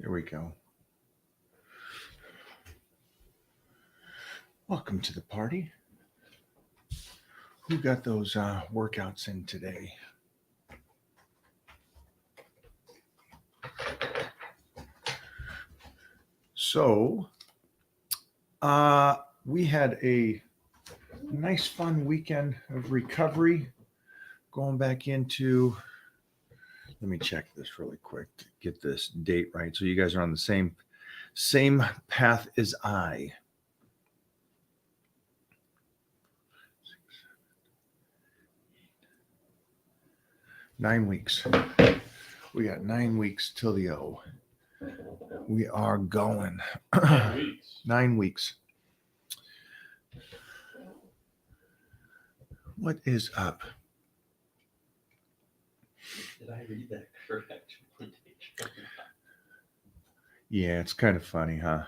There we go. Welcome to the party. Who got those workouts in today? So, we had a nice, fun weekend of recovery. Going back into, let me check this really quick to get this date right. So you guys are on the same path as I. 9 weeks. We got 9 weeks till the O. We are going. 9 weeks. 9 weeks. What is up? Did I read that correct? Yeah, it's kind of funny, huh?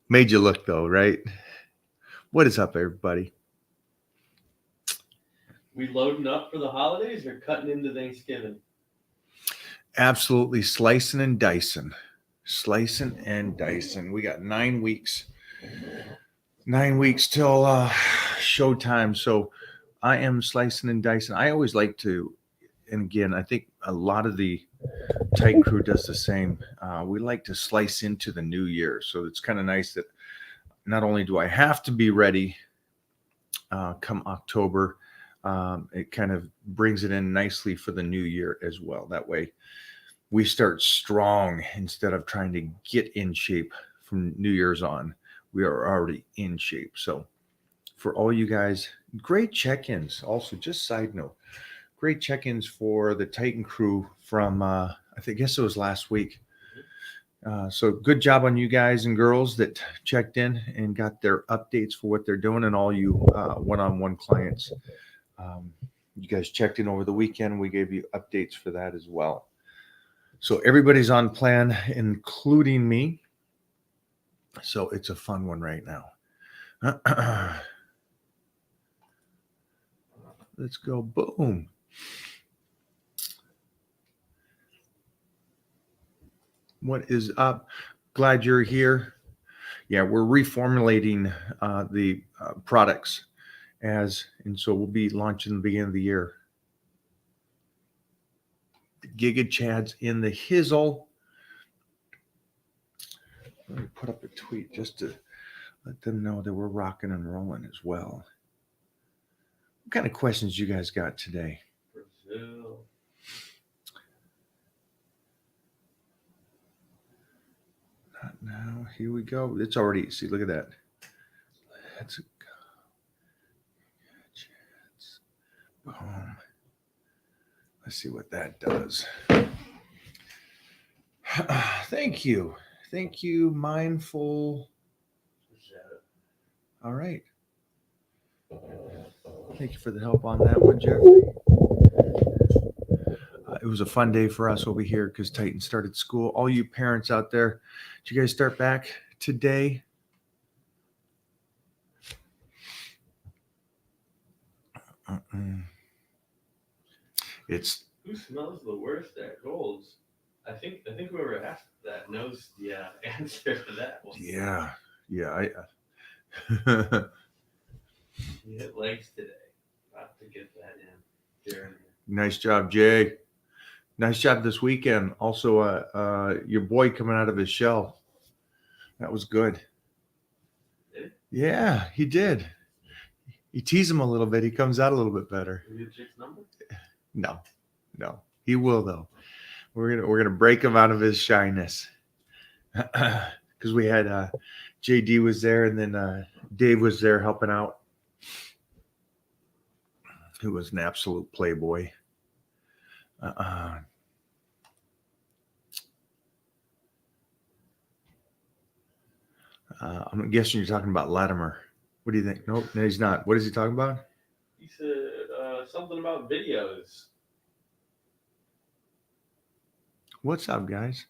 Made you look though, right? What is up, everybody? We loading up for the holidays or cutting into Thanksgiving? Absolutely slicing and dicing. Slicing and dicing. We got 9 weeks. 9 weeks till showtime. So I am slicing and dicing. I always like to, and again, I think a lot of the Tight crew does the same. We like to slice into the new year. So it's kind of nice that not only do I have to be ready come October, it kind of brings it in nicely for the new year as well. That way we start strong instead of trying to get in shape from New Year's on. We are already in shape. So for all you guys, great check-ins. Also, just side note, great check-ins for the Titan crew from, I guess it was last week. So good job on you guys and girls that checked in and got their updates for what they're doing, and all you one-on-one clients. You guys checked in over the weekend. We gave you updates for that as well. So everybody's on plan, including me. So it's a fun one right now. Let's go. Boom. What is up? Glad you're here. Yeah, we're reformulating the products and so we'll be launching the beginning of the year. Giga Chad's in the hizzle. Let me put up a tweet just to let them know that we're rocking and rolling as well. What kind of questions you guys got today? Brazil. Not now. Here we go. It's already, see, look at that. Let's go. Boom. Let's see what that does. Thank you. Thank you, Mindful. All right. Thank you for the help on that one, Jeffrey. It was a fun day for us over here because Titan started school. All you parents out there, did you guys start back today? It's Who smells the worst at Gold's? I think whoever asked that knows the answer to that one. Yeah. He hit legs today. About to get that in. Jeremy. Nice job, Jay. Nice job this weekend. Also, your boy coming out of his shell. That was good. Did Yeah, he did. You tease him a little bit, he comes out a little bit better. he? Did chick's number? No. He will though. We're gonna break him out of his shyness. Because we had JD was there, and then Dave was there helping out, who was an absolute playboy. I'm guessing you're talking about Latimer. What do you think? Nope, no, he's not. What is he talking about? He said something about videos. What's up, guys?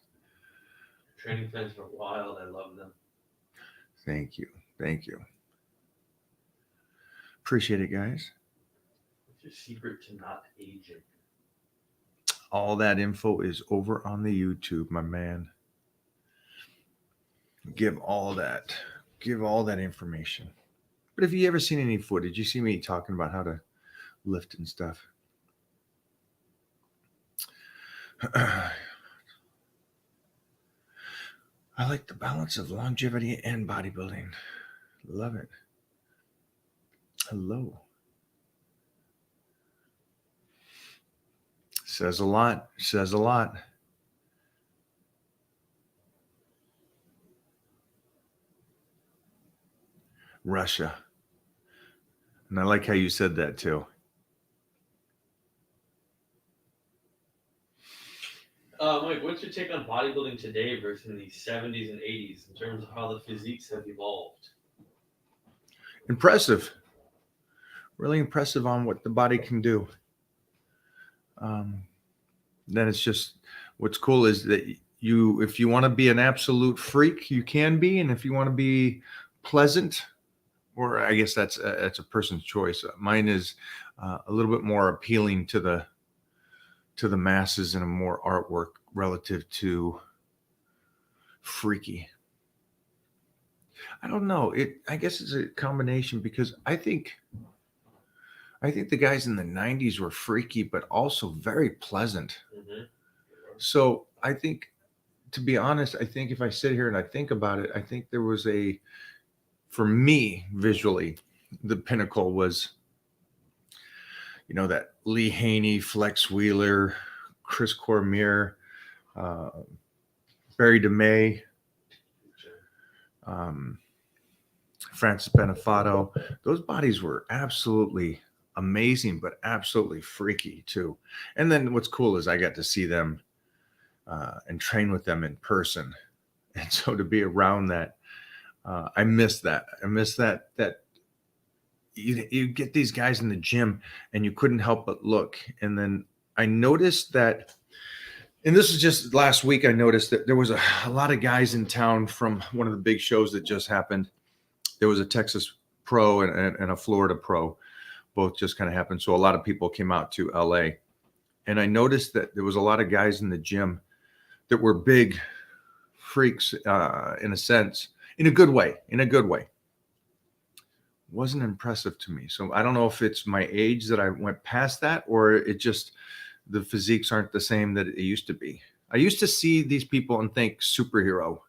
Training plans are wild. I love them. Thank you. Appreciate it, guys. What's your secret to not aging? All that info is over on the YouTube, my man. give all that information. But if you ever seen any footage, you see me talking about how to lift and stuff. I like the balance of longevity and bodybuilding. Love it. Hello. Says a lot. Says a lot. Russia. And I like how you said that too. Mike, what's your take on bodybuilding today versus in the 70s and 80s in terms of how the physiques have evolved? Impressive. Really impressive on what the body can do. Then it's just what's cool is that you, if you want to be an absolute freak, you can be, and if you want to be pleasant, or I guess that's a person's choice. Mine is a little bit more appealing to the masses and a more artwork relative to freaky. I don't know. I guess it's a combination because I think the guys in the 90s were freaky, but also very pleasant. Mm-hmm. So I think, to be honest, I think if I sit here and I think about it, I think there was for me, visually, the pinnacle was, that Lee Haney, Flex Wheeler, Chris Cormier, Barry DeMay, Francis Benefato. Those bodies were absolutely amazing, but absolutely freaky too. And then what's cool is I got to see them and train with them in person. And so to be around that, I miss that. I miss that you get these guys in the gym and you couldn't help but look. And then I noticed that, and this is just last week, I noticed that there was a lot of guys in town from one of the big shows that just happened. There was a Texas pro and a Florida pro, both just kind of happened. So a lot of people came out to LA, and I noticed that there was a lot of guys in the gym that were big freaks in a sense, in a good way. Wasn't impressive to me. So I don't know if it's my age that I went past that, or it just, the physiques aren't the same that it used to be. I used to see these people and think superhero,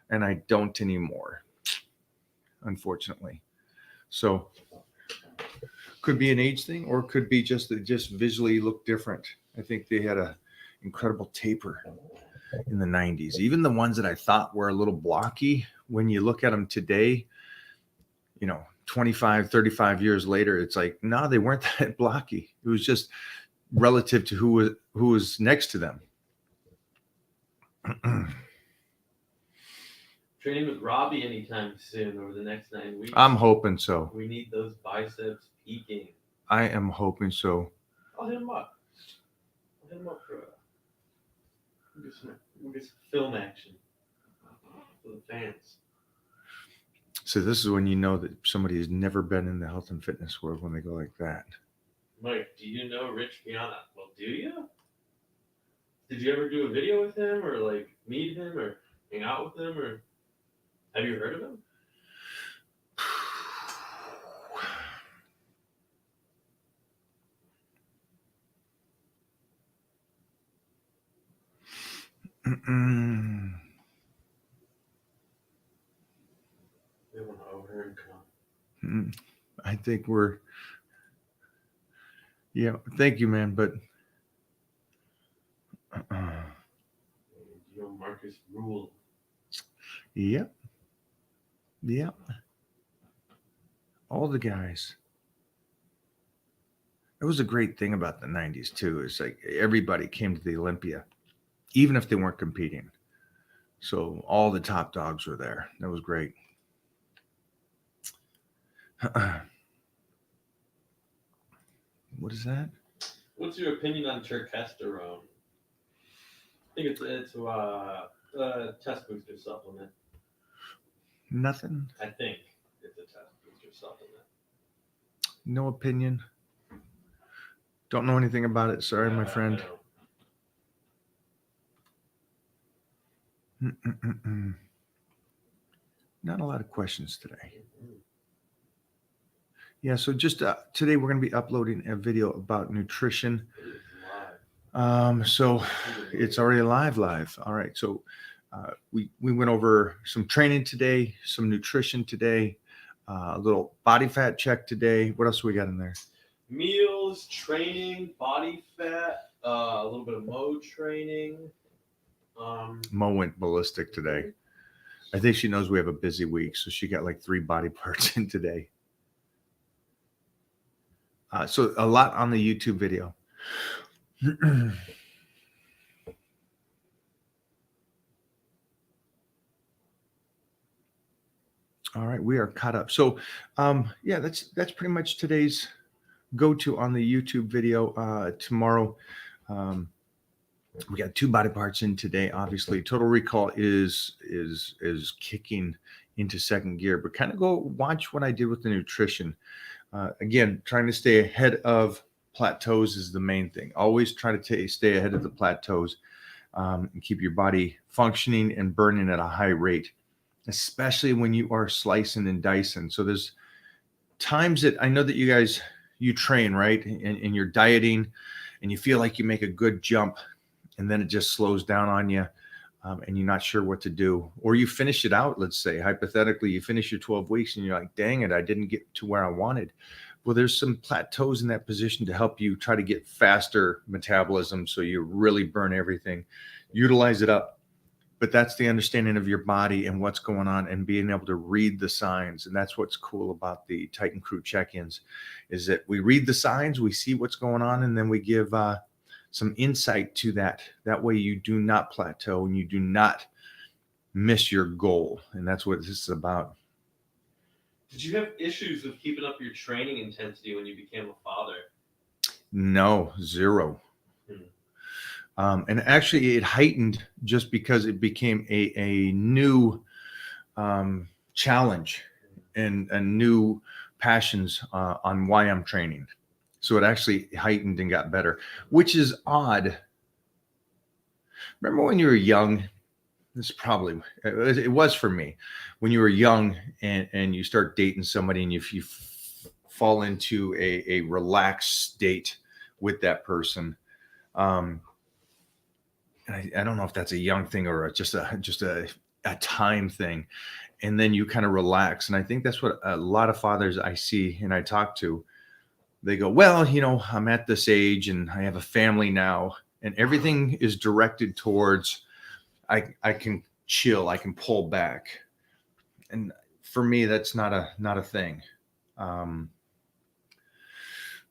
and I don't anymore, unfortunately. So could be an age thing, or could be just that just visually look different. I think they had a incredible taper in the 90s. Even the ones that I thought were a little blocky, when you look at them today, 25, 35 years later, it's like, no, they weren't that blocky. It was just relative to who was next to them. Training with Robbie anytime soon over the next 9 weeks. I'm hoping so. We need those biceps peaking. I am hoping so. I'll hit him up. For we'll get some film action for the fans. So this is when you know that somebody has never been in the health and fitness world when they go like that. Mike, do you know Rich Piana? Well, do you? Did you ever do a video with him, or like meet him, or hang out with him, or have you heard of him? They want to over and come. I think thank you, man, but Marcus Rule. Yep. All the guys. It was a great thing about the 90s too. It's like everybody came to the Olympia, even if they weren't competing. So all the top dogs were there. That was great. What is that? What's your opinion on testosterone? I think it's a test booster supplement. Nothing. I think it's a test booster supplement. No opinion. Don't know anything about it. Sorry, my friend. Not a lot of questions today. Yeah, so just today we're going to be uploading a video about nutrition. It is live. So it's already live. All right. So we went over some training today, some nutrition today, a little body fat check today. What else we got in there? Meals, training, body fat, a little bit of mode training. Mo went ballistic today. I think she knows we have a busy week, so she got like 3 body parts in today. So a lot on the YouTube video. All right, we are caught up. So, yeah, that's pretty much today's go-to on the YouTube video. Tomorrow, we got 2 body parts in today. Obviously, Total Recall is kicking into second gear. But kind of go watch what I did with the nutrition. Again, trying to stay ahead of plateaus is the main thing. Always try to stay ahead of the plateaus and keep your body functioning and burning at a high rate, especially when you are slicing and dicing. So there's times that I know that you train, right? And you're dieting and you feel like you make a good jump and then it just slows down on you and you're not sure what to do. Or you finish it out, let's say, hypothetically, you finish your 12 weeks and you're like, dang it, I didn't get to where I wanted. Well, there's some plateaus in that position to help you try to get faster metabolism so you really burn everything, utilize it up. But that's the understanding of your body and what's going on and being able to read the signs. And that's what's cool about the Titan Crew check-ins is that we read the signs, we see what's going on, and then we give some insight to that. That way you do not plateau and you do not miss your goal. And that's what this is about. Did you have issues with keeping up your training intensity when you became a father? No, 0. And actually it heightened just because it became a new challenge and a new passions on why I'm training. So it actually heightened and got better, which is odd. Remember when you were young? It was for me when you were young and you start dating somebody and you fall into a relaxed state with that person. And I don't know if that's a young thing or just a time thing. And then you kind of relax. And I think that's what a lot of fathers I see and I talk to, they go, well, I'm at this age and I have a family now and everything is directed towards, I can chill, I can pull back. And for me, that's not a thing.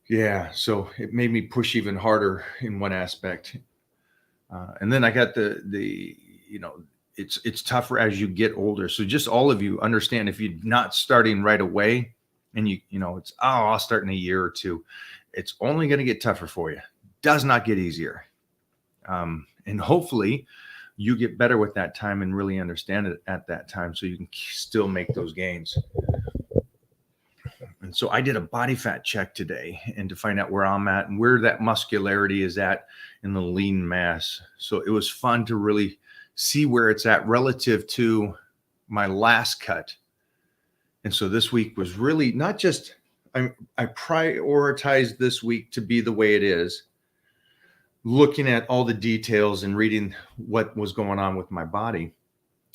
Yeah. So it made me push even harder in one aspect. And then I got it's tougher as you get older. So just all of you understand if you're not starting right away and it's, I'll start in a year or 2. It's only going to get tougher for you. Does not get easier. And hopefully you get better with that time and really understand it at that time so you can still make those gains. And so I did a body fat check today and to find out where I'm at and where that muscularity is at in the lean mass. So it was fun to really see where it's at relative to my last cut. And so this week was really not just, I prioritized this week to be the way it is, looking at all the details and reading what was going on with my body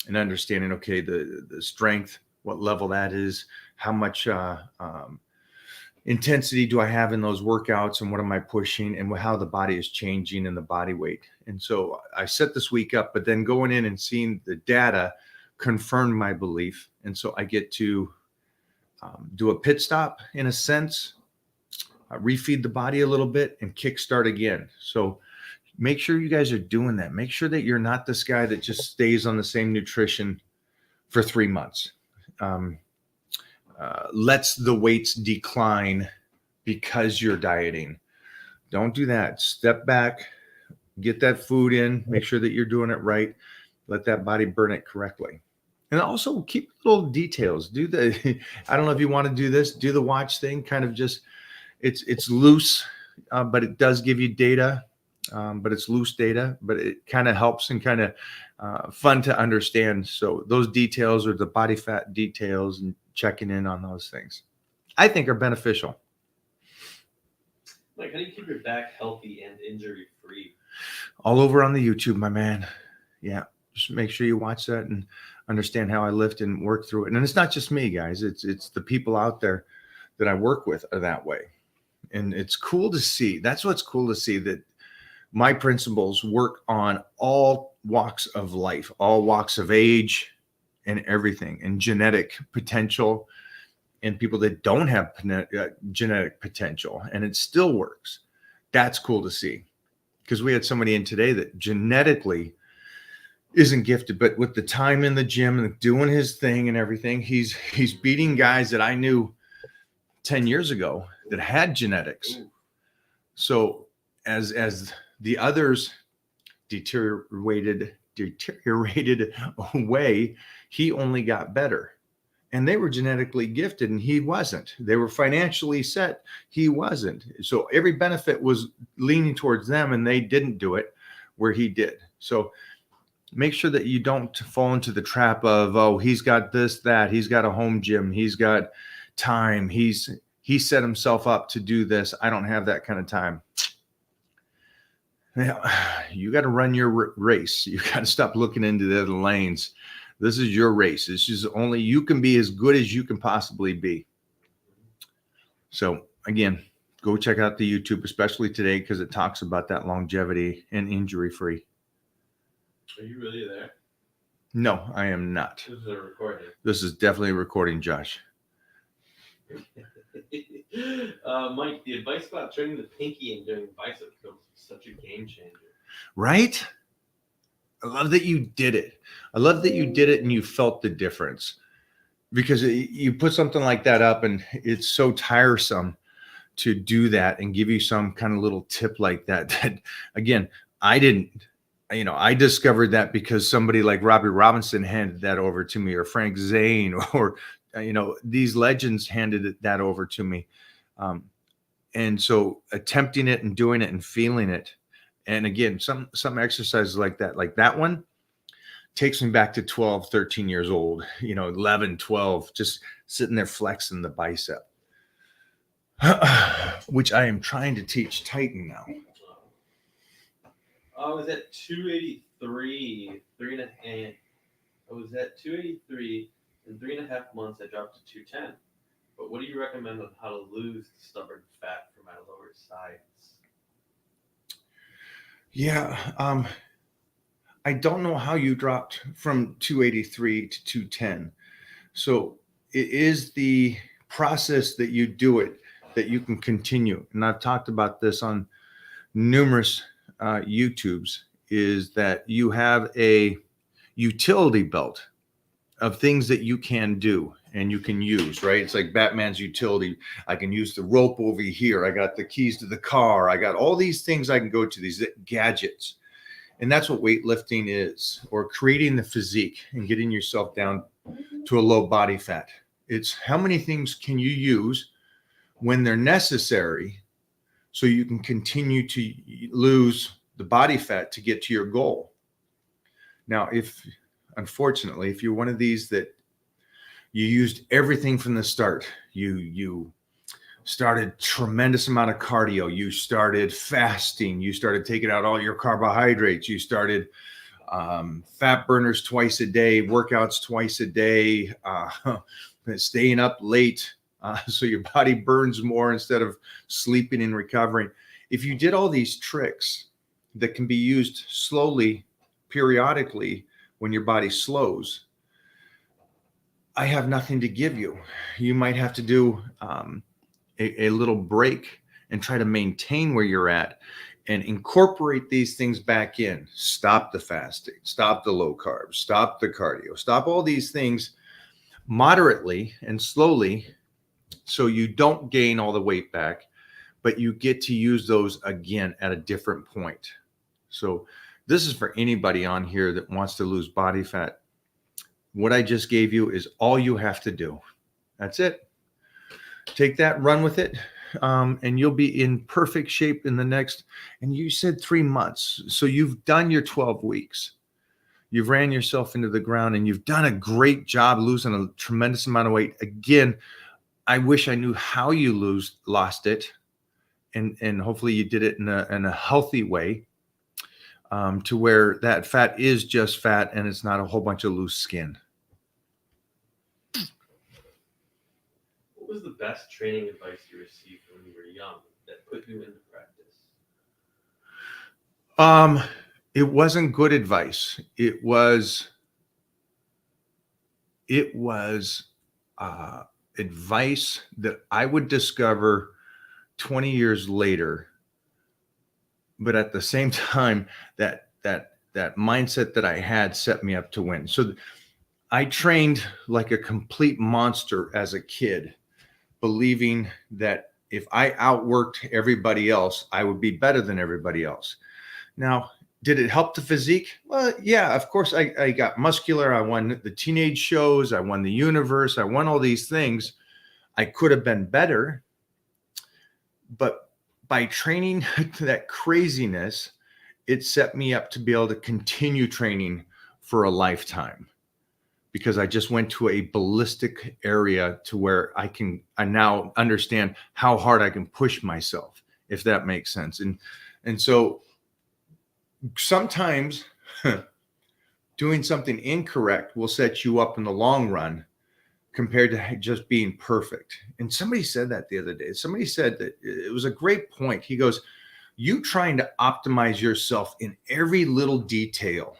and understanding, okay, the strength, what level that is, how much intensity do I have in those workouts and what am I pushing and how the body is changing and the body weight. And so I set this week up, but then going in and seeing the data confirmed my belief. And so I get to do a pit stop in a sense, refeed the body a little bit and kickstart again. So make sure you guys are doing that. Make sure that you're not this guy that just stays on the same nutrition for 3 months. Lets the weights decline because you're dieting. Don't do that. Step back, get that food in, make sure that you're doing it right. Let that body burn it correctly. And also keep little details. Do I don't know if you want to do this, do the watch thing, kind of just, it's loose, but it does give you data. but it's loose data, but it kind of helps and kind of fun to understand. So those details are the body fat details and checking in on those things, I think, are beneficial. Like, how do you keep your back healthy and injury free? All over on the YouTube, my man. Yeah, just make sure you watch that and understand how I lift and work through it. And it's not just me, guys. It's the people out there that I work with are that way. And it's cool to see. That's what's cool to see, that my principles work on all walks of life, all walks of age and everything, and genetic potential, and people that don't have genetic potential, and it still works. That's cool to see, because we had somebody in today that genetically isn't gifted, but with the time in the gym and doing his thing and everything, he's beating guys that I knew 10 years ago that had genetics. So as the others deteriorated away, he only got better. And they were genetically gifted and he wasn't. They were financially set, he wasn't. So every benefit was leaning towards them, and they didn't do it where he did. So make sure that you don't fall into the trap of, oh, he's got this, that, he's got a home gym, he's got time, he set himself up to do this. I don't have that kind of time. Yeah, you got to run your race. You got to stop looking into the other lanes. This is your race. This is only, you can be as good as you can possibly be. So again, go check out the YouTube, especially today, because it talks about that longevity and injury free. Are you really there? No, I am not. This is a recording. This is definitely a recording, Josh. Mike, the advice about turning the pinky and doing bicep curls was such a game changer. Right? I love that you did it. I love that you did it and you felt the difference, because you put something like that up and it's so tiresome to do that and give you some kind of little tip like that. That again, I didn't, I discovered that because somebody like Robbie Robinson handed that over to me, or Frank Zane, or, these legends handed that over to me. And so attempting it and doing it and feeling it. And again, some exercises like that one takes me back to 12, 13 years old, 11, 12, just sitting there flexing the bicep, which I am trying to teach Titan now. I was at 283, I was at 283 in 3.5 months. I dropped to 210. But what do you recommend on how to lose the stubborn fat for my lower sides? Yeah, I don't know how you dropped from 283 to 210. So it is the process that you do it that you can continue. And I've talked about this on numerous YouTubes, is that you have a utility belt of things that you can do and you can use, right? It's like Batman's utility. I can use the rope over here. I got the keys to the car. I got all these things I can go to, these gadgets. And that's what weightlifting is, or creating the physique and getting yourself down to a low body fat. It's how many things can you use when they're necessary so you can continue to lose the body fat to get to your goal. Now, unfortunately, if you're one of these that you used everything from the start, you started tremendous amount of cardio, you started fasting, you started taking out all your carbohydrates, you started fat burners twice a day, workouts twice a day, staying up late so your body burns more instead of sleeping and recovering. If you did all these tricks that can be used slowly, periodically, when your body slows, I have nothing to give you. You might have to do a little break and try to maintain where you're at and incorporate these things back in. Stop the fasting, stop the low carbs, stop the cardio, stop all these things moderately and slowly, so you don't gain all the weight back, but you get to use those again at a different point. So this is for anybody on here that wants to lose body fat. What I just gave you is all you have to do. That's it. Take that, run with it. and you'll be in perfect shape in the next. And you said 3 months, so you've done your 12 weeks. You've ran yourself into the ground, and you've done a great job losing a tremendous amount of weight. Again, I wish I knew how you lost it, and hopefully you did it in a healthy way, to where that fat is just fat and it's not a whole bunch of loose skin. What was the best training advice you received when you were young that put you into practice? It wasn't good advice. It was advice that I would discover 20 years later, but at the same time, that mindset that I had set me up to win. So I trained like a complete monster as a kid, believing that if I outworked everybody else, I would be better than everybody else. Now, did it help the physique? Well, yeah, of course. I got muscular. I won the teenage shows. I won the universe. I won all these things. I could have been better, but by training to that craziness, it set me up to be able to continue training for a lifetime, because I just went to a ballistic area to where I now understand how hard I can push myself, if that makes sense. And so sometimes doing something incorrect will set you up in the long run compared to just being perfect. And somebody said that the other day. Somebody said that it was a great point. He goes, you trying to optimize yourself in every little detail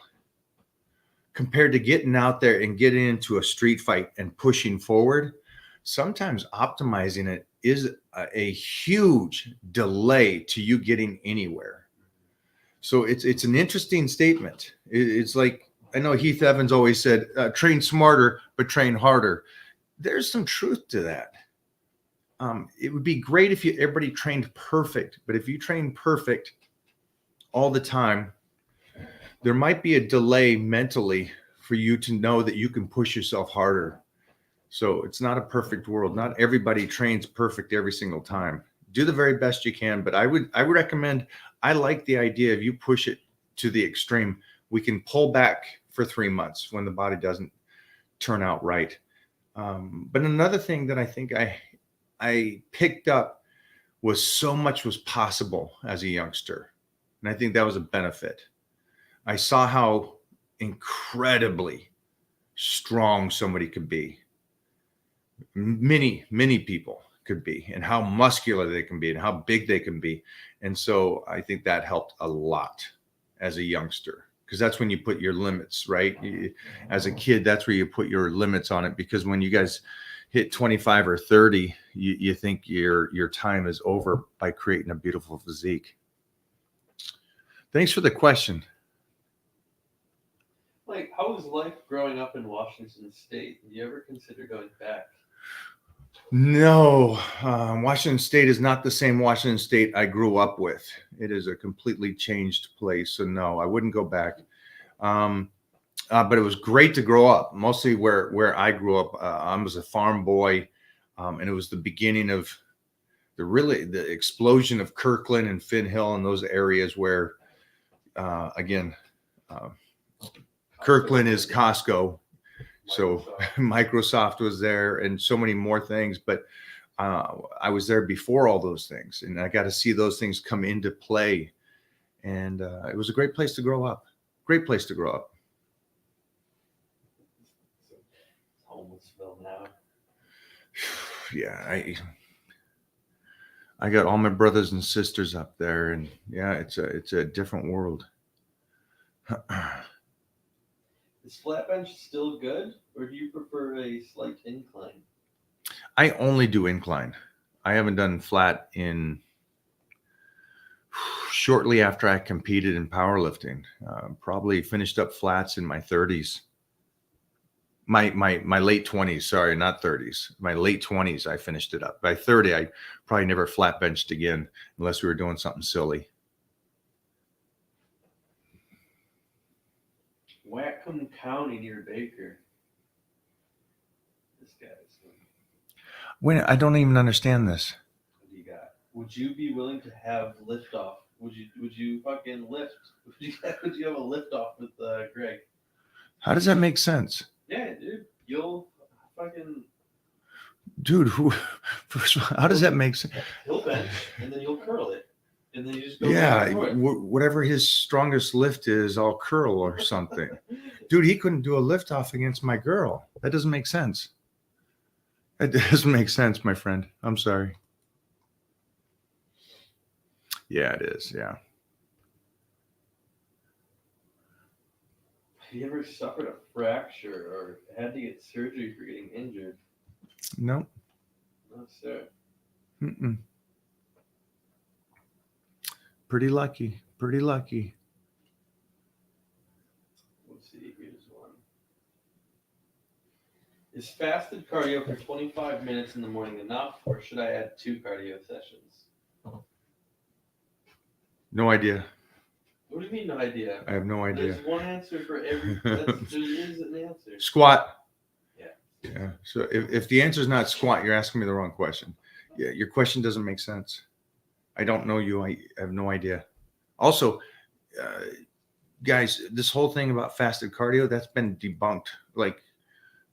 compared to getting out there and getting into a street fight and pushing forward, sometimes optimizing it is a huge delay to you getting anywhere. So it's an interesting statement. It's like, I know Heath Evans always said, train smarter, but train harder. There's some truth to that. It would be great if everybody trained perfect, but if you train perfect all the time, there might be a delay mentally for you to know that you can push yourself harder. So it's not a perfect world. Not everybody trains perfect every single time. Do the very best you can, but I would recommend, I like the idea of you push it to the extreme. We can pull back for 3 months when the body doesn't turn out right. But another thing that I think I picked up was so much was possible as a youngster. And I think that was a benefit. I saw how incredibly strong somebody could be. Many people could be, and how muscular they can be and how big they can be. And so I think that helped a lot as a youngster, because that's when you put your limits, right? As a kid, that's where you put your limits on it, because when you guys hit 25 or 30, you think your time is over by creating a beautiful physique. Thanks for the question. Like, how was life growing up in Washington State? Did you ever consider going back? No, Washington State is not the same Washington State I grew up with. It is a completely changed place. So no, I wouldn't go back. But it was great to grow up, mostly where I grew up. I was a farm boy, and it was the beginning of the explosion of Kirkland and Finn Hill and those areas where, again, Kirkland is Costco. So Microsoft was there and so many more things, but I was there before all those things, and I got to see those things come into play. And it was a great place to grow up. Great place to grow up. Homelessville now. Yeah, I got all my brothers and sisters up there, and yeah, it's a different world. Is flat bench still good, or do you prefer a slight incline? I only do incline. I haven't done flat in shortly after I competed in powerlifting. Probably finished up flats in my 30s. My late 20s, sorry, not 30s. My late 20s, I finished it up. By 30, I probably never flat benched again unless we were doing something silly. Whatcom County near Baker. This guy's. When I don't even understand this. What do you got? Would you be willing to have liftoff? Would you fucking lift? Would you have a liftoff with Greg? How does that make sense? Yeah, dude. You'll fucking Dude, first of all, how does that make sense? he'll bench and then you'll curl it. And then you just go Yeah, back and forth. whatever his strongest lift is, I'll curl or something. Dude, he couldn't do a lift off against my girl. That doesn't make sense. It doesn't make sense, my friend. I'm sorry. Yeah, it is. Yeah. Have you ever suffered a fracture or had to get surgery for getting injured? No. No, sir. Mm-mm. Pretty lucky. Pretty lucky. Let's see. Here's one. Is fasted cardio for 25 minutes in the morning enough, or should I add 2 cardio sessions? No idea. What do you mean, no idea? I have no idea. There's one answer for every. There is an answer. Squat. Yeah. Yeah. So if the answer is not squat, you're asking me the wrong question. Yeah, your question doesn't make sense. I don't know you. I have no idea. Also, guys, this whole thing about fasted cardio, that's been debunked like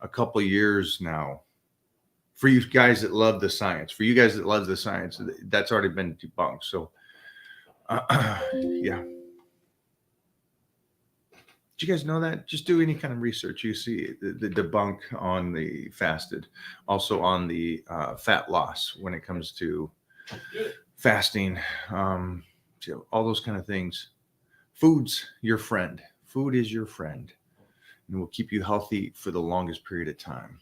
a couple of years now. For you guys that love the science, that's already been debunked. So, yeah. Did you guys know that? Just do any kind of research. You see the debunk on the fasted, also on the fat loss when it comes to fasting, so all those kind of things. Food's your friend. Food is your friend, and will keep you healthy for the longest period of time.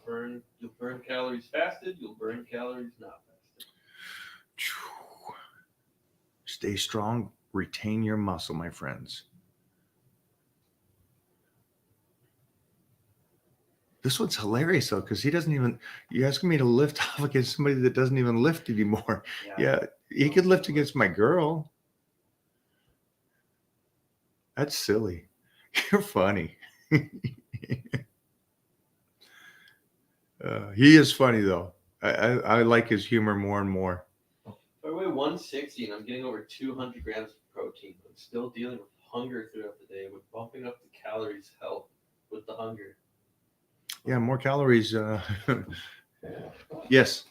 You'll burn calories fasted. You'll burn calories not fasted. Stay strong. Retain your muscle, my friends. This one's hilarious though, because he doesn't even. You asking me to lift off against somebody that doesn't even lift anymore. Yeah, he could lift against my girl. That's silly. You're funny. He is funny though. I like his humor more and more. If I weigh 160 and I'm getting over 200 grams of protein, I'm still dealing with hunger throughout the day. Would bumping up the calories help with the hunger? Yeah, more calories. Yes,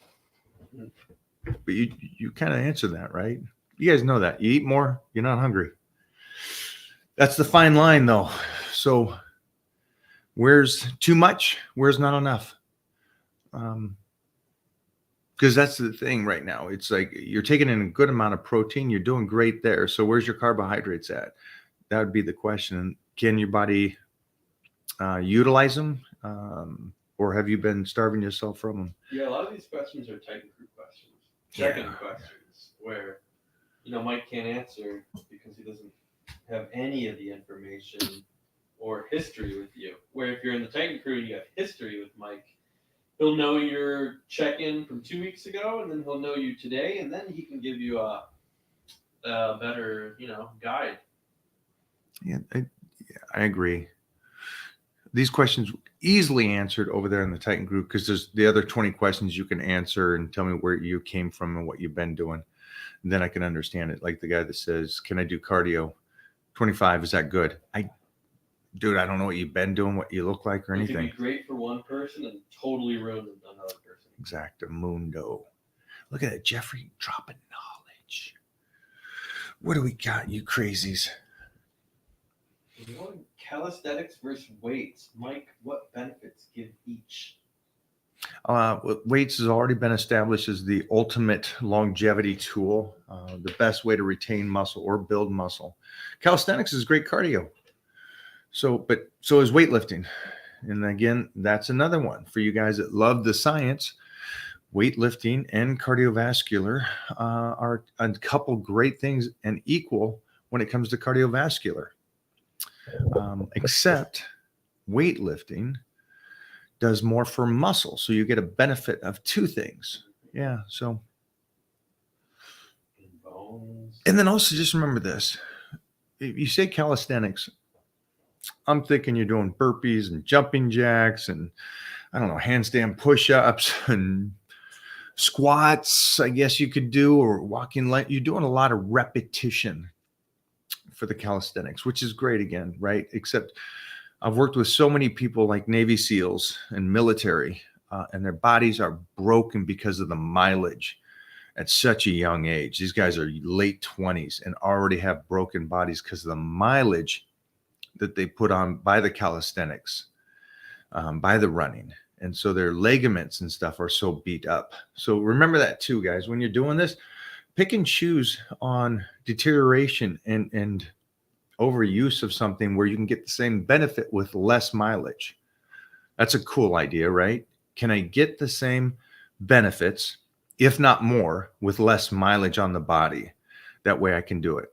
but you kind of answered that, right? You guys know that. You eat more, you're not hungry. That's the fine line, though. So, where's too much? Where's not enough? Because that's the thing right now. It's like you're taking in a good amount of protein. You're doing great there. So, where's your carbohydrates at? That would be the question. Can your body utilize them? Or have you been starving yourself from them? Yeah, a lot of these questions are Titan group questions, check-in questions, where Mike can't answer because he doesn't have any of the information or history with you. Where if you're in the Titan crew and you have history with Mike, he'll know your check-in from 2 weeks ago, and then he'll know you today, and then he can give you a better, guide. Yeah, I agree. These questions easily answered over there in the Titan group because there's the other 20 questions you can answer and tell me where you came from and what you've been doing. And then I can understand it. Like the guy that says, can I do cardio? 25, is that good? Dude, I don't know what you've been doing, what you look like or anything. It could be great for one person and totally ruin another person. Exactamundo. Look at that, Jeffrey dropping knowledge. What do we got, you crazies? Calisthenics versus weights. Mike, what benefits give each? Weights has already been established as the ultimate longevity tool, the best way to retain muscle or build muscle. Calisthenics is great cardio. So is weightlifting. And again, that's another one for you guys that love the science. Weightlifting and cardiovascular are a couple great things and equal when it comes to cardiovascular. Except weightlifting does more for muscle. So you get a benefit of two things. Yeah. So, and then also just remember this. If you say calisthenics, I'm thinking you're doing burpees and jumping jacks and I don't know, handstand push-ups and Squats, I guess you could do, or walking light. You're doing a lot of repetition for the calisthenics, which is great again, right? Except I've worked with so many people like Navy SEALs and military, and their bodies are broken because of the mileage at such a young age. These guys are late 20s and already have broken bodies because of the mileage that they put on by the calisthenics, by the running. And so their ligaments and stuff are so beat up. So remember that too, guys. When you're doing this, pick and choose on deterioration and overuse of something where you can get the same benefit with less mileage. That's a cool idea, right? Can I get the same benefits, if not more, with less mileage on the body? That way I can do it.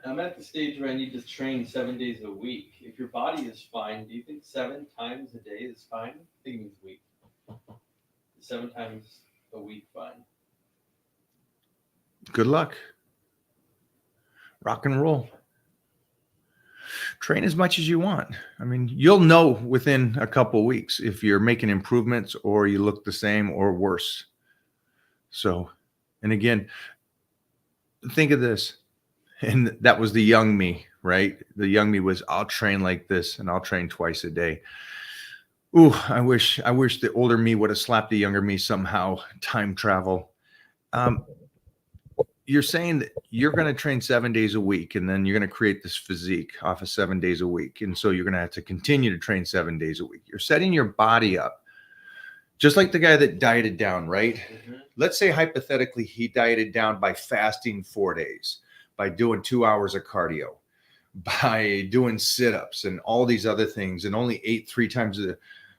I'm at the stage where I need to train 7 days a week. If your body is fine, do you think 7 times a day is fine? I think it means week. 7 times a week, fine. Good luck. Rock and roll. Train as much as you want. I mean, you'll know within a couple of weeks if you're making improvements or you look the same or worse. So, and again, think of this. And that was the young me, right? The young me was, I'll train like this and I'll train twice a day. Ooh, I wish the older me would have slapped the younger me somehow. Time travel. You're saying that you're going to train 7 days a week, and then you're going to create this physique off of 7 days a week. And so you're going to have to continue to train 7 days a week. You're setting your body up just like the guy that dieted down, right? Mm-hmm. Let's say hypothetically he dieted down by fasting 4 days, by doing 2 hours of cardio, by doing sit-ups and all these other things, and only ate 3 times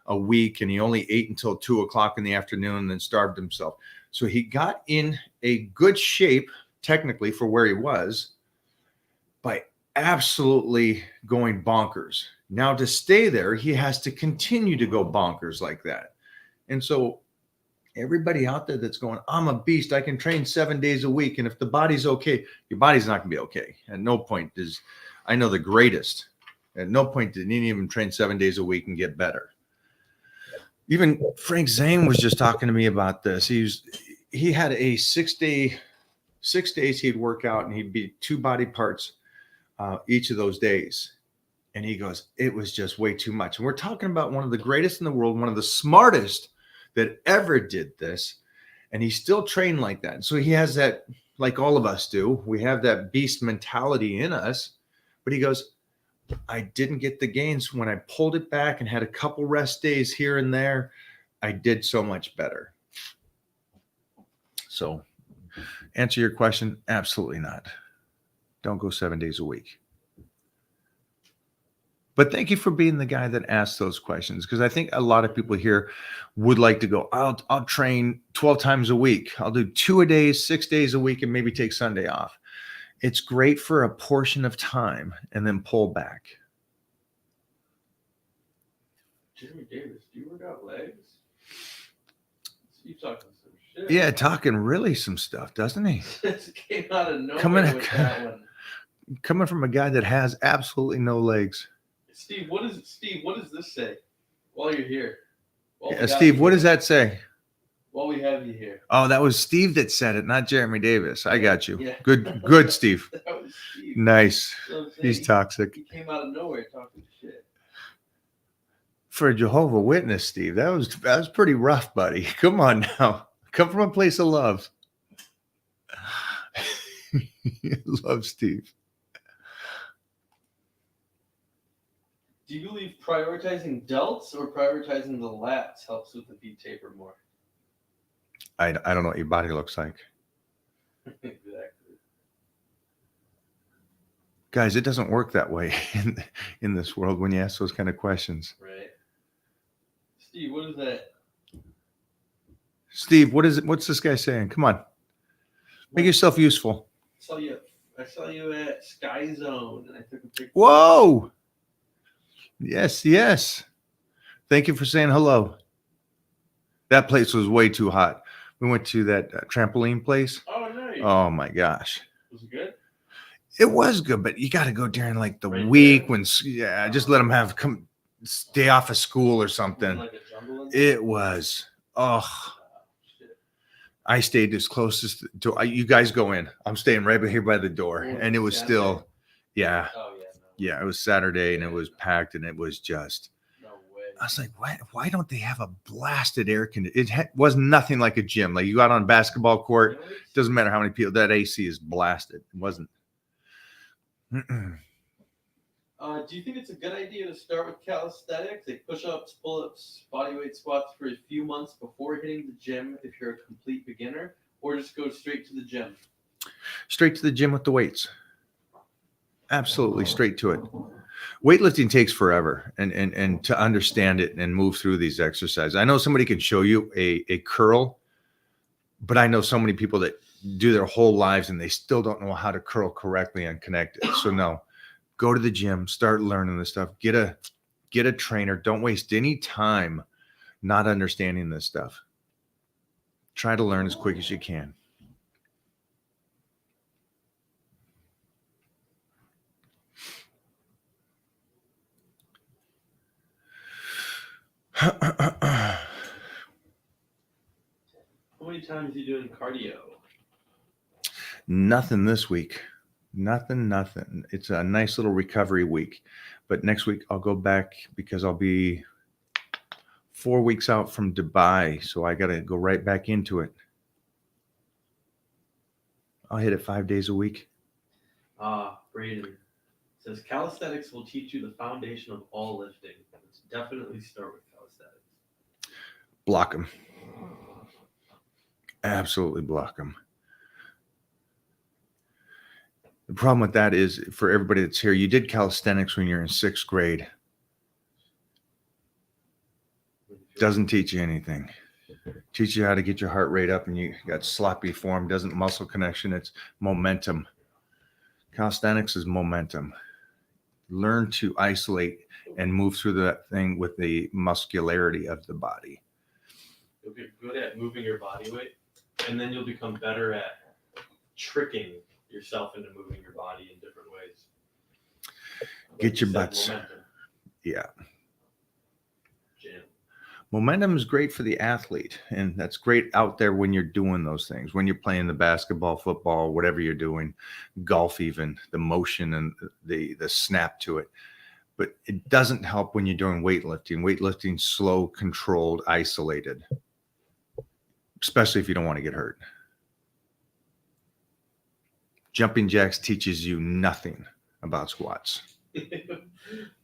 a week, and he only ate until 2 o'clock in the afternoon and then starved himself. So he got in a good shape, technically, for where he was by absolutely going bonkers. Now, to stay there, he has to continue to go bonkers like that. And so everybody out there that's going, I'm a beast, I can train 7 days a week, and if the body's okay, your body's not going to be okay. At no point does, I know the greatest, at no point did any of them train 7 days a week and get better. Even Frank Zane was just talking to me about this. He had a 6 days he'd work out and he'd be 2 body parts each of those days. And he goes, it was just way too much. And we're talking about one of the greatest in the world, one of the smartest that ever did this. And he still trained like that. And so he has that, like all of us do, we have that beast mentality in us. But he goes, I didn't get the gains. When I pulled it back and had a couple rest days here and there, I did so much better. So, answer your question, absolutely not. Don't go 7 days a week. But thank you for being the guy that asked those questions, because I think a lot of people here would like to go, I'll train 12 times a week. I'll do 2 a day, 6 days a week, and maybe take Sunday off. It's great for a portion of time and then pull back. Jeremy Davis, do you work out legs? You talking some shit. Yeah, talking really some stuff, doesn't he? Just came out of nowhere with that one. Coming from a guy that has absolutely no legs. Steve, what does this say? While you're here. Steve, what does that say? While we have you here. Oh, that was Steve that said it, not Jeremy Davis. I got you. Yeah. Good, Steve. That was Steve. Nice. He's toxic. He came out of nowhere talking shit. For a Jehovah Witness, Steve, that was pretty rough, buddy. Come on now. Come from a place of love. Love Steve. Do you believe prioritizing delts or prioritizing the lats helps with the V taper more? I don't know what your body looks like. Exactly. Guys, it doesn't work that way in this world when you ask those kind of questions. Right. Steve, what is that? Steve, what is it? What's this guy saying? Come on. Make yourself useful. I saw you at Sky Zone and I took a picture. Whoa. Yes. Thank you for saying hello. That place was way too hot. We went to that trampoline place. Oh, nice. Oh my gosh. Was it good? It was good, but you got to go during like the right week there. when, just let them have day off of school or Was it something. like a jungle in there? It was. Oh, Shit. I stayed as close as to you guys go in. I'm staying right here by the door, Oh, and it was Saturday? still, yeah, Oh yeah, no. yeah. It was Saturday, and it was packed, and it was just. No way. I was like, why don't they have a blasted air conditioner? Was nothing like a gym. Like you got on a basketball court, Really? doesn't matter how many people, that AC is blasted. It wasn't. Mm-mm. Do you think it's a good idea to start with calisthenics, like push-ups, pull-ups, bodyweight squats for a few months before hitting the gym if you're a complete beginner, or just go straight to the gym? Straight to the gym with the weights. Absolutely straight to it. Weightlifting takes forever and to understand it and move through these exercises. I know somebody can show you a curl, but I know so many people that do their whole lives and they still don't know how to curl correctly and connect it. So no, go to the gym, start learning this stuff, get a trainer. Don't waste any time not understanding this stuff. Try to learn as quick as you can. How many times are you doing cardio? Nothing this week. Nothing. It's a nice little recovery week. But next week I'll go back because I'll be 4 weeks out from Dubai. So I got to go right back into it. I'll hit it 5 days a week. Braden says calisthenics will teach you the foundation of all lifting. Let's definitely start with calisthenics. Block them. Absolutely block them. The problem with that is for everybody that's here, you did calisthenics when you're in 6th grade. Doesn't teach you anything. Teach you how to get your heart rate up and you got sloppy form, doesn't muscle connection. It's momentum. Calisthenics is momentum. Learn to isolate and move through that thing with the muscularity of the body. You'll get good at moving your body weight, and then you'll become better at tricking yourself into moving your body in different ways. Get your butts. Momentum. Yeah. Jam. Momentum is great for the athlete, and that's great out there when you're doing those things, when you're playing the basketball, football, whatever you're doing, golf even, the motion and the snap to it. But it doesn't help when you're doing weightlifting. Weightlifting's slow, controlled, isolated, especially if you don't want to get hurt. Jumping jacks teaches you nothing about squats.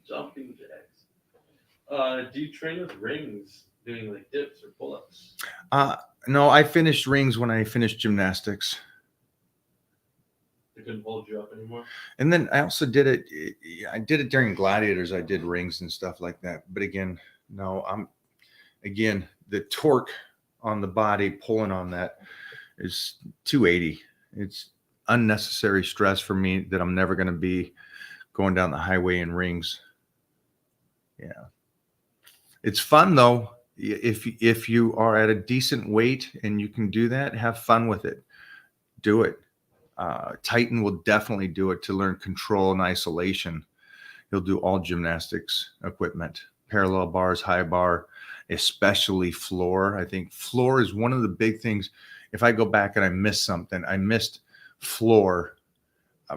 Jumping jacks. Do you train with rings, doing like dips or pull-ups? No, I finished rings when I finished gymnastics. They couldn't hold you up anymore? And then I also did it. I did it during gladiators. I did rings and stuff like that. But again, no, the torque on the body pulling on that is 280. It's unnecessary stress for me that I'm never going to be going down the highway in rings. Yeah. It's fun though. If you are at a decent weight and you can do that, have fun with it. Do it. Titan will definitely do it to learn control and isolation. He'll do all gymnastics equipment, parallel bars, high bar, especially floor. I think floor is one of the big things. If I go back and I missed something, I missed floor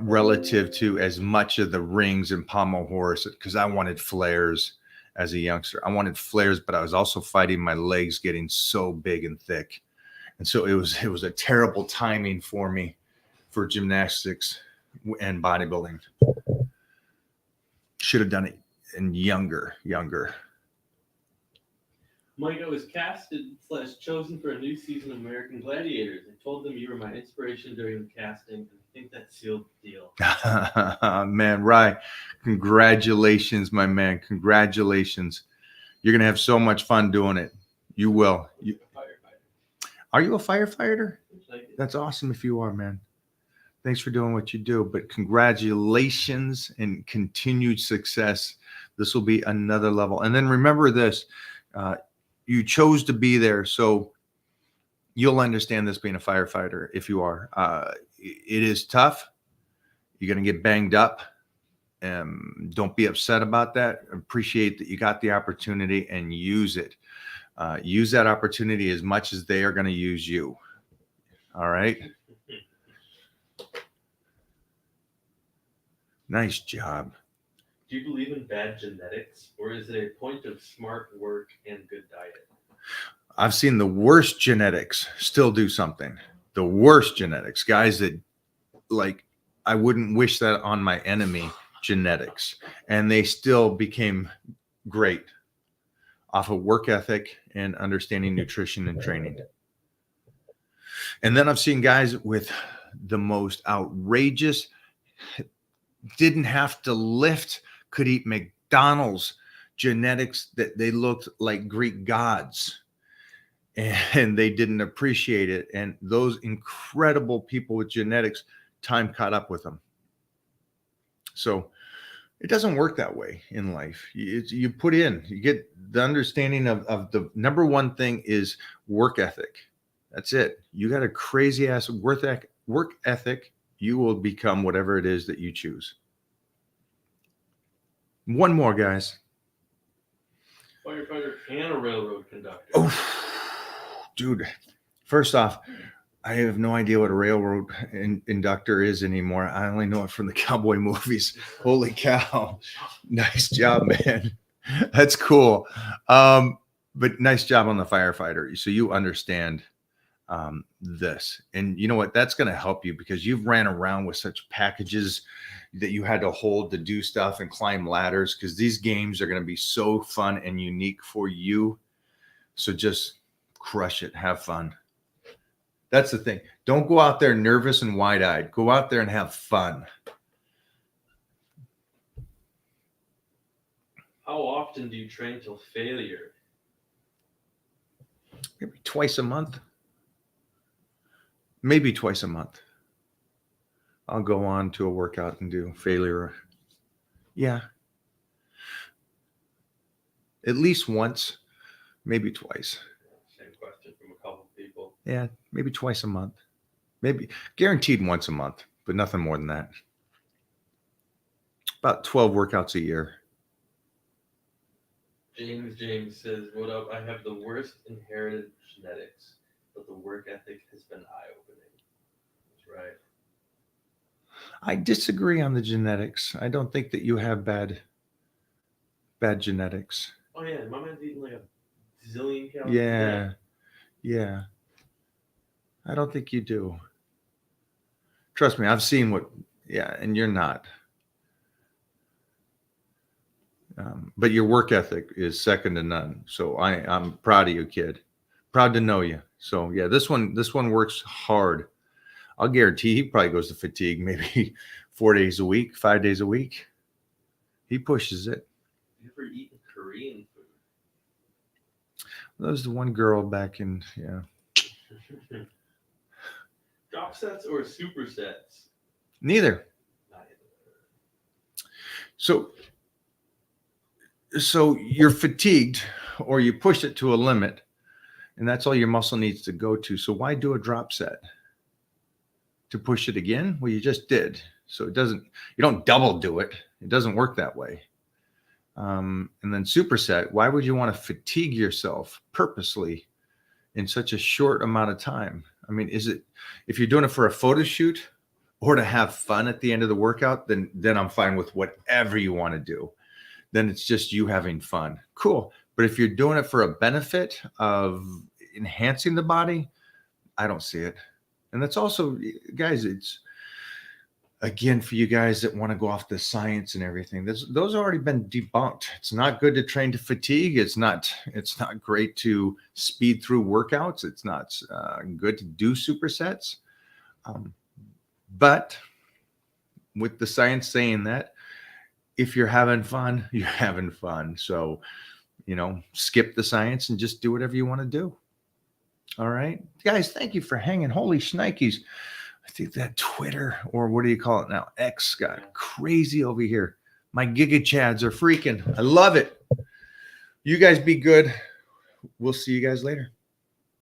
relative to as much of the rings and pommel horse because I wanted flares as a youngster. I wanted flares, but I was also fighting my legs getting so big and thick. And so it was a terrible timing for me for gymnastics and bodybuilding. Should have done it in younger. Mike, I was casted/chosen for a new season of American Gladiators. I told them you were my inspiration during the casting, and I think that sealed the deal. Man, Rye, congratulations, my man. Congratulations. You're going to have so much fun doing it. You will. Are you a firefighter? That's awesome if you are, man. Thanks for doing what you do, but congratulations and continued success. This will be another level. And then remember this, you chose to be there, so you'll understand this being a firefighter if you are. It is tough. You're going to get banged up. Don't be upset about that. Appreciate that you got the opportunity and use it. Use that opportunity as much as they are going to use you. All right. Nice job. Do you believe in bad genetics, or is it a point of smart work and good diet? I've seen the worst genetics still do something. The worst genetics, guys that like, I wouldn't wish that on my enemy genetics. And they still became great off of work ethic and understanding nutrition and training. And then I've seen guys with the most outrageous, didn't have to lift, could eat McDonald's genetics that they looked like Greek gods and they didn't appreciate it. And those incredible people with genetics, time caught up with them. So it doesn't work that way in life. You put in, you get the understanding of the number one thing is work ethic. That's it. You got a crazy ass work ethic. You will become whatever it is that you choose. One more, guys. Firefighter and a railroad conductor. Oh, dude. First off, I have no idea what a railroad inductor is anymore. I only know it from the cowboy movies. Holy cow. Nice job, man. That's cool. But nice job on the firefighter. So you understand this. And you know what? That's going to help you because you've ran around with such packages that you had to hold to do stuff and climb ladders because these games are going to be so fun and unique for you. So just crush it. Have fun. That's the thing. Don't go out there nervous and wide-eyed. Go out there and have fun. How often do you train till failure? Maybe twice a month. Maybe twice a month. I'll go on to a workout and do failure. Yeah. At least once, maybe twice. Same question from a couple people. Yeah, maybe twice a month. Maybe guaranteed once a month, but nothing more than that. About 12 workouts a year. James says, what up? I have the worst inherited genetics, but the work ethic has been eye-opening. That's right. I disagree on the genetics. I don't think that you have bad genetics. Oh yeah, my man's eating like a zillion calories. Yeah. I don't think you do. Trust me, I've seen what, and you're not. But your work ethic is second to none. So I'm proud of you, kid. Proud to know you. So yeah, this one works hard. I'll guarantee he probably goes to fatigue maybe 4 days a week, 5 days a week. He pushes it. You ever eaten Korean food? That was the one girl back in, Drop sets or supersets? Neither. So you're fatigued or you push it to a limit and that's all your muscle needs to go to. So why do a drop set? To push it again? Well, you just did. So you don't double do it. It doesn't work that way. And then superset, why would you want to fatigue yourself purposely in such a short amount of time? I mean, if you're doing it for a photo shoot or to have fun at the end of the workout, then I'm fine with whatever you want to do. Then it's just you having fun. Cool. But if you're doing it for a benefit of enhancing the body, I don't see it. And that's also, guys, it's, again, for you guys that want to go off the science and everything, those have already been debunked. It's not good to train to fatigue. It's not great to speed through workouts. It's not good to do supersets. But with the science saying that, if you're having fun, you're having fun. So, skip the science and just do whatever you want to do. All right, guys, thank you for hanging. Holy shnikes. I think that Twitter, or what do you call it now? X got crazy over here. My Giga Chads are freaking. I love it. You guys be good. We'll see you guys later.